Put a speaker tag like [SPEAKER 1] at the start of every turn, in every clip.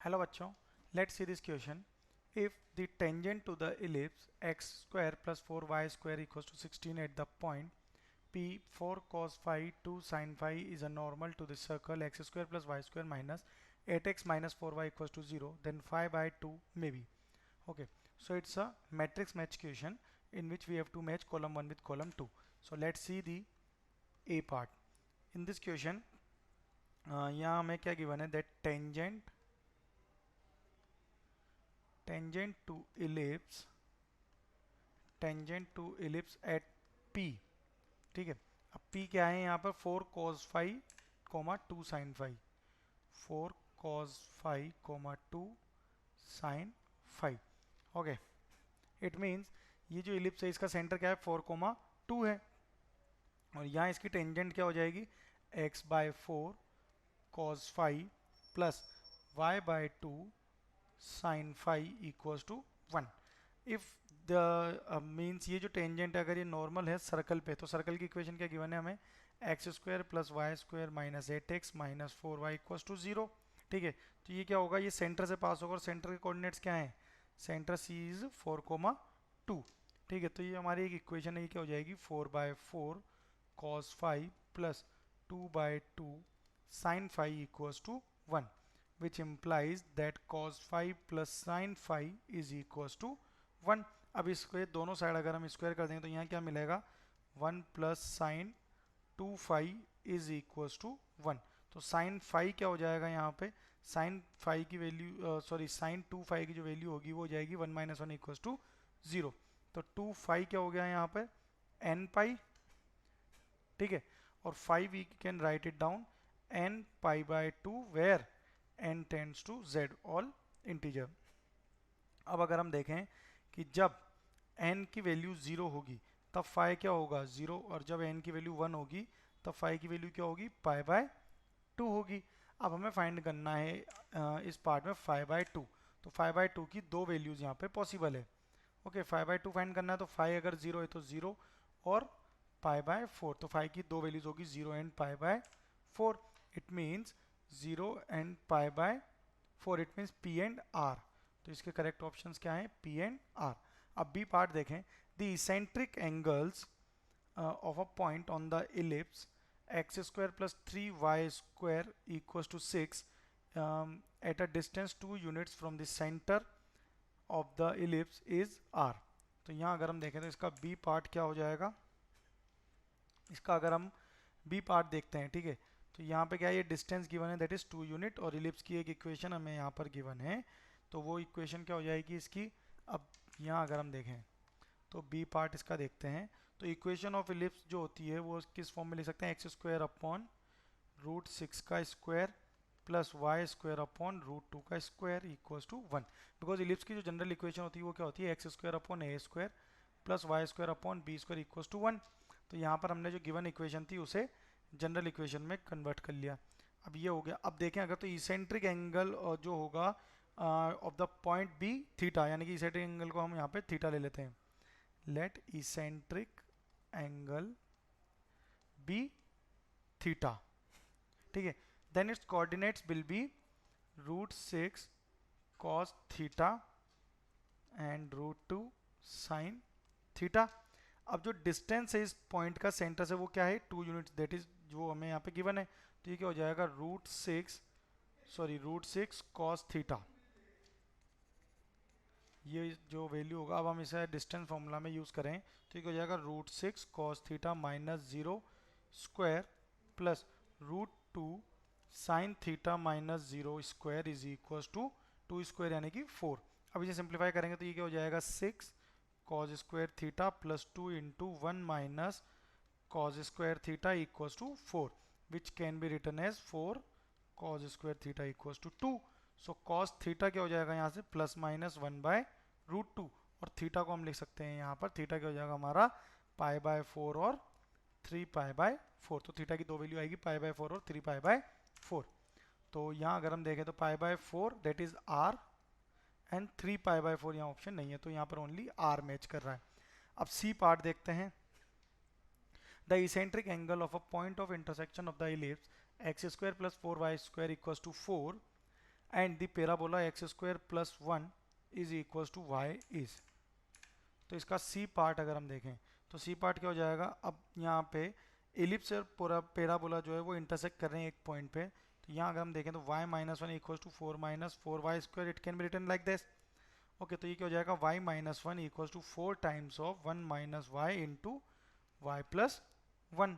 [SPEAKER 1] Hello बच्चों, let's see this question. If the tangent to the ellipse x square plus 4y square equals to 16 at the point p 4 cos phi 2 sin phi is a normal to the circle x square plus y square minus 8x minus 4y equals to 0, then phi by 2 may be. Okay, so it's a matrix match question in which we have to match column 1 with column 2. So let's see the a part. In this question, यहाँ हमें क्या given है that tangent to ellipse at P. ठीक है. अब P क्या है यहाँ पर 4 cos phi, 2 sin phi. 4 cos phi, 2 sin phi. Okay, it means ये जो इलिप्स है इसका सेंटर क्या है 4, 2 है. और यहाँ इसकी टेंजेंट क्या हो जाएगी x by 4 cos phi plus y by 2 sin phi equals to 1. If the means ये जो टेंजेंट है अगर ये नॉर्मल है सर्कल पे, तो सर्कल की इक्वेशन क्या गिवन है हमें x square plus y square minus 8x minus 4y equals to 0. ठीक है, तो ये क्या होगा, ये सेंटर से पास होगा और सेंटर के कोऑर्डिनेट्स क्या हैं, सेंटर सी इज 4, 2. ठीक है, तो ये हमारी एक इक्वेशन है, ये क्या हो जाएगी 4 by 4 cos phi plus 2 by 2 sin phi equals to 1, which implies that cos phi plus sin phi is equals to 1. अब इसको ये दोनों साइड अगर हम स्क्वायर कर देंगे तो यहाँ क्या मिलेगा 1 plus sine 2 phi is equals to 1. तो साइन फाई क्या हो जाएगा यहाँ पे, साइन फाई की वैल्यू साइन 2 फाई की जो वैल्यू होगी वो हो जाएगी 1 माइनस 1 इक्वल्स टू 0. तो 2 फाई क्या हो गया यहाँ पे एन पाई. ठीक है, और 5 we can write it down n pi by 2 where n tends to z all integer. अब अगर हम देखें कि जब n की वैल्यू 0 होगी तब फाई क्या होगा 0, और जब n की वैल्यू 1 होगी तब फाई की वैल्यू क्या होगी पाई बाय 2 होगी. अब हमें फाइंड करना है इस पार्ट में फाई बाय 2. तो फाई बाय 2 की दो वैल्यूज यहाँ पे पॉसिबल है. ओके, फाई बाय 2 फाइंड करना है तो फाई अगर 0 है तो 0 और पाई बाय 4. तो फाई की दो वैल्यूज होगी 0 and pi by 4. It means 0 and pi by 4. It means P and R. तो इसके करेक्ट ऑप्शंस क्या हैं P एंड R. अब बी पार्ट देखें, the eccentric angles of a point on the ellipse x square plus 3y square equals to 6 at a distance 2 units from the centre of the ellipse is R. तो यहाँ अगर हम देखें तो इसका B part क्या हो जाएगा, इसका अगर हम बी पार्ट देखते हैं, ठीक है, तो यहाँ पे क्या है ये डिस्टेंस गिवन है दैट इज 2 यूनिट और इलिप्स की एक इक्वेशन हमें यहाँ पर गिवन है. तो वो इक्वेशन क्या हो जाएगी इसकी. अब यहाँ अगर हम देखें तो बी पार्ट इसका देखते हैं, तो इक्वेशन ऑफ इलिप्स जो होती है वो किस फॉर्म में लिख सकते हैं, एक्स स्क्वायर अपॉन रूट 6 का square plus y square upon root 2 का square equals to 1. Because ellipse की जो जनरल इक्वेशन होती है वो क्या होती है x square upon a square plus y square upon b square equals to 1. तो यहाँ पर हमने जो गिवन इक्वेशन थी उसे जनरल इक्वेशन में कन्वर्ट कर लिया. अब ये हो गया. अब देखें अगर तो इसेंट्रिक एंगल जो होगा of the point be theta, यानी कि इसेंट्रिक एंगल को हम यहाँ पे थीटा ले लेते हैं. Let eccentric angle be theta. ठीक है, then its coordinates will be root 6 cos theta and root 2 sine theta. अब जो डिस्टेंस है इस पॉइंट का सेंटर से वो क्या है 2 यूनिट्स, दैट इज जो हमें यहाँ पे गिवन है. तो ये क्या हो जाएगा रूट 6 कॉस थीटा. ये जो वैल्यू होगा, अब हम इसे डिस्टेंस फॉर्मूला में यूज़ करें तो ये क्या हो जाएगा root 6 cos theta minus 0 square plus root 2 sine theta minus 0 square is equal to 2 square यानी कि 4. अब इसे सिंप्लीफाई करेंगे तो ये क्या हो जाएगा 6 cos square theta plus 2 into 1 minus cos square theta equals to 4, which can be written as 4 cos square theta equals to 2. So cos theta क्या हो जाएगा यहाँ से प्लस माइनस 1 बाय रूट 2, और थीटा को हम लिख सकते हैं यहाँ पर, थीटा क्या हो जाएगा हमारा पाई बाय 4 और 3 पाई बाय 4. तो थीटा की दो वैल्यू आएगी पाई बाय 4 और 3 पाई बाय 4. तो यहाँ अगर हम देखें तो पाई by 4 that is R and 3 pi by 4 यहाँ ऑप्शन नहीं है, तो यहाँ पर ओनली R मैच कर रहा है. अब सी पार्ट देखते हैं. The eccentric angle of a point of intersection of the ellipse x square plus 4y square equals to 4 and the parabola x square plus 1 is equal to y is. तो इसका C part अगर हम देखें तो C part क्या हो जाएगा, अब यहाँ पे एलिप्स और पूरा पैराबोला जो है वो इंटरसेक्ट कर रहे हैं एक पॉइंट पे। तो यहाँ अगर हम देखें तो y minus one equal to 4 minus 4y square, it can be written like this. Okay, तो ये क्या हो जाएगा, y minus one equal to 4 times of 1 minus y into y plus 1।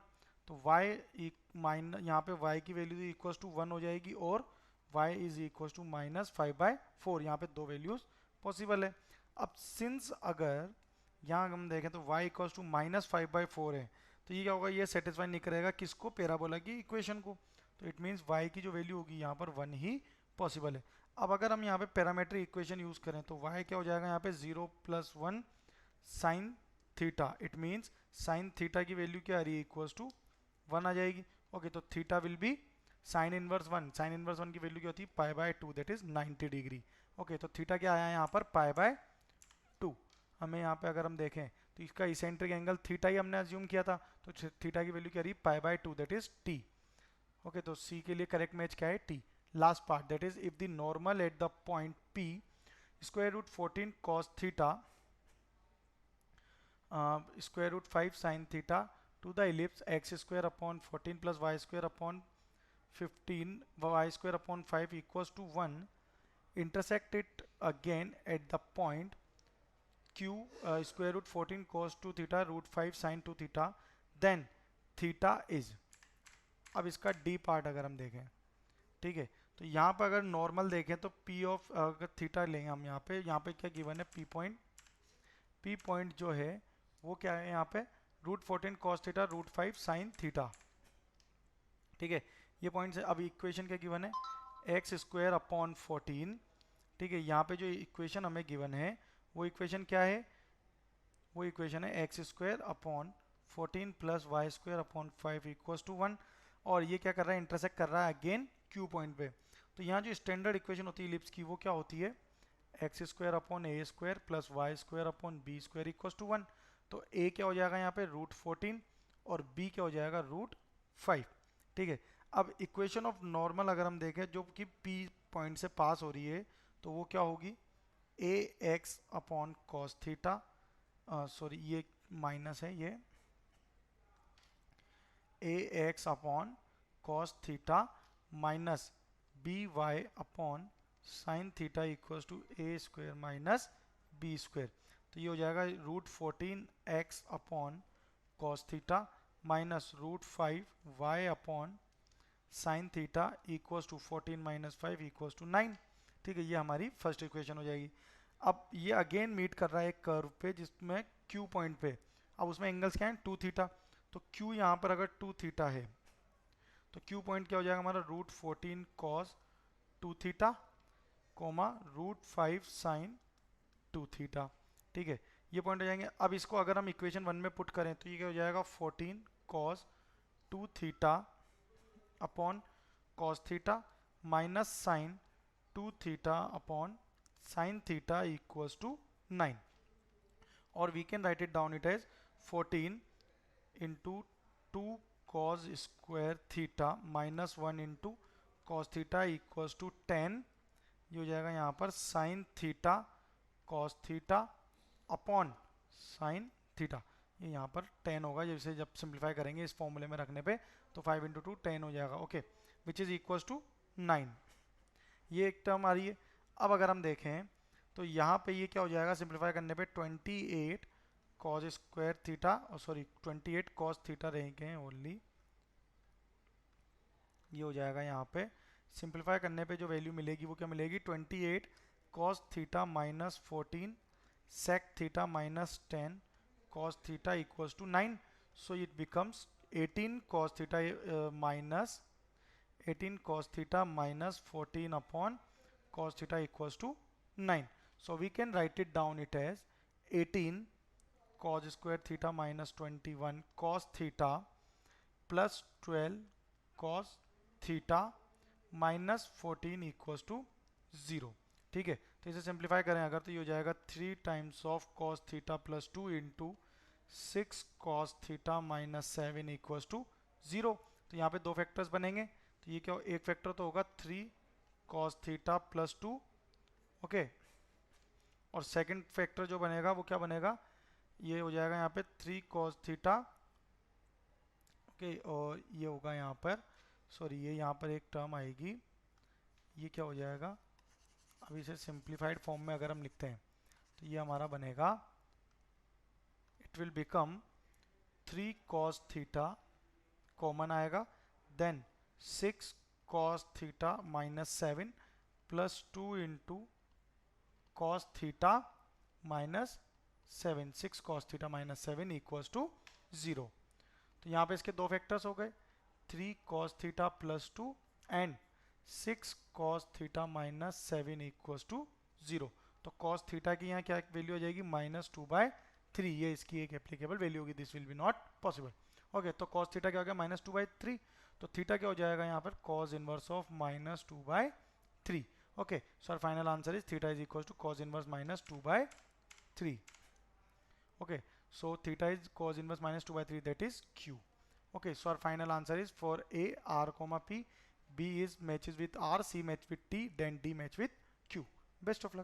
[SPEAKER 1] तो y माइनस यहाँ पे y की वैल्यू इक्वल टू 1 हो जाएगी और y is equal to minus 5/4। यहाँ पे दो वैल्यूज पॉसिबल है। अब सिंस अगर यहाँ हम देखें तो y इक्वल टू माइनस 5/4 है, तो ये क्या होगा, ये सेटिस्फाई नहीं करेगा किसको, पैराबोला की इक्वेशन को। तो इट मीन्स y की जो वैल्यू होगी यहाँ पर 1 ही पॉसिबल है। अब अगर हम यहाँ पे पैरामेट्रिक इक्वेशन यूज करें तो y क्या हो जाएगा यहाँ पे 0 + 1 sine theta. It means sine theta की वैल्यू क्या आ रही है, इक्वल्स टू 1 आ जाएगी। ओके, तो theta will be sine inverse 1। Sine inverse 1 की वैल्यू क्या होती है, π/2, दैट इज 90 डिग्री। ओके, तो थीटा क्या आया है यहाँ पर, π/2। हमें यहाँ पे अगर हम देखें तो इसका इसेंट्रिक एंगल थीटा ही हमने अज्यूम किया था, तो थीटा की वैल्यू क्या रही, π/2, दैट इज t। ओके, तो c के लिए करेक्ट मैच क्या है, t। Last part, that is if the normal at the point p square root 14 cos theta square root 5 sin theta to the ellipse x square upon 14 plus y square upon 15 y square upon 5 equals to 1 intersect it again at the point q square root 14 cos 2 theta root 5 sin 2 theta then theta is। अब इसका d part अगर हम देखें, ठीक है, तो यहाँ पर अगर नॉर्मल देखें तो p ऑफ अगर थीटा लेंगे हम यहाँ पे क्या गिवन है, p पॉइंट जो है वो क्या है यहाँ पे, root 14 cos theta root 5 sin theta. ठीक है, ये पॉइंट है। अब इक्वेशन क्या गिवन है, एक्स स्क्वायर अपॉन 14। ठीक है, यहाँ पे जो इक्वेशन हमें गिवन है वो इक्वेशन क्या है, वो इक्वेशन है x square upon 14 plus y square upon 5 equals to 1। और ये क्या कर रहा है, इंटरसेक्ट कर रहा है अगेन क्यू पॉइंट पे। तो यहाँ जो स्टैंडर्ड इक्वेशन होती है इलिप्स की वो क्या होती है, x square upon a square plus y square upon b square equals to 1। तो ए क्या हो जाएगा यहाँ पे, रूट 14 और बी क्या हो जाएगा, रूट 5। ठीक है, अब इक्वेशन ऑफ नॉर्मल अगर हम देखें जो कि पी पॉइंट से पास हो रही है तो वो क्या होगी, a x upon cos theta, sorry ये माइनस है, ये a x upon cos theta minus b y upon sine theta equals to a square minus b square. तो ये हो जाएगा root 14 x upon cos theta minus root 5 y upon sine theta equals to 14 minus 5 equals to 9। ठीक है, ये हमारी first equation हो जाएगी। अब ये अगेन मीट कर रहा है एक कर्व पे जिसमें क्यू पॉइंट पे, अब उसमें एंगल्स क्या है, 2 थीटा। तो क्यू यहाँ पर अगर 2 थीटा है तो क्यू पॉइंट क्या हो जाएगा हमारा, root 14 cos 2 theta comma root 5 sine 2 theta. ठीक है, ये पॉइंट हो जाएंगे। अब इसको अगर हम इक्वेशन 1 में पुट करें तो ये क्या हो जाएगा, 14 cos 2 theta upon cos theta minus sine 2 theta upon sine theta equals to 9। और we can write it down it as 14 into 2 cos square theta minus 1 into cos theta equals to 10। ये हो जाएगा यहाँ पर sine theta cos theta upon sine theta, ये यहाँ पर 10 होगा। जैसे जब सिंप्लीफाई करेंगे इस फॉर्मूले में रखने पे तो 5 इंटू 2 10 हो जाएगा। Okay, which is equals to 9। ये एक टर्म आ रही है। अब अगर हम देखें तो यहाँ पे ये क्या हो जाएगा, सिंप्लीफाई करने पे 28 cos square theta, sorry 28 cos theta रहेंगे ओनली। ये हो जाएगा यहाँ पे सिंप्लीफाई करने पे जो वैल्यू मिलेगी वो क्या मिलेगी, 28 cos theta minus 14 sec theta minus 10 cos theta equals to 9। So it becomes 18 cos theta minus 18 cos theta minus 14 upon cos theta equals to 9. So we can write it down it as 18 cos square theta minus 21 cos theta plus 12 cos theta minus 14 equals to 0। ठीक है, तो इसे simplify करें अगर तो ये हो जाएगा 3 times of cos theta plus 2 into 6 cos theta minus 7 equals to 0। तो यहाँ पे दो फैक्टर्स बनेंगे, तो ये क्या, एक फैक्टर तो होगा 3 cos थीटा प्लस 2, ओके। और सेकंड फैक्टर जो बनेगा वो क्या बनेगा, ये हो जाएगा यहाँ पे 3 cos थीटा, ओके। और ये होगा यहाँ पर, सॉरी ये यहाँ पर एक टर्म आएगी, ये क्या हो जाएगा, अब इसे सिंप्लीफाइड फॉर्म में अगर हम लिखते हैं तो ये हमारा बनेगा, it will become 3 cos theta, common आएगा, then 6 cos theta minus 7 plus 2 into cos theta minus 7, 6 cos theta minus 7 equals to 0। तो यहाँ पे इसके दो फैक्टर्स हो गए, 3 cos theta plus 2 and 6 cos theta minus 7 equals to 0। तो cos थीटा की यहाँ क्या वैल्यू हो जाएगी, -2/3, ये इसकी एक एप्लीकेबल वैल्यू होगी, this will be not possible. Okay, तो cos थीटा क्या हो गया, -2/3, तो थीटा क्या हो जाएगा यहाँ पर, cos inverse of -2/3। Okay, so our final answer is theta is equal to cos inverse -2/3। okay, so theta is cos inverse -2/3, that is q. Okay, so our final answer is for A r comma p, B is matches with r, C match with t, then D match with q. Best of luck.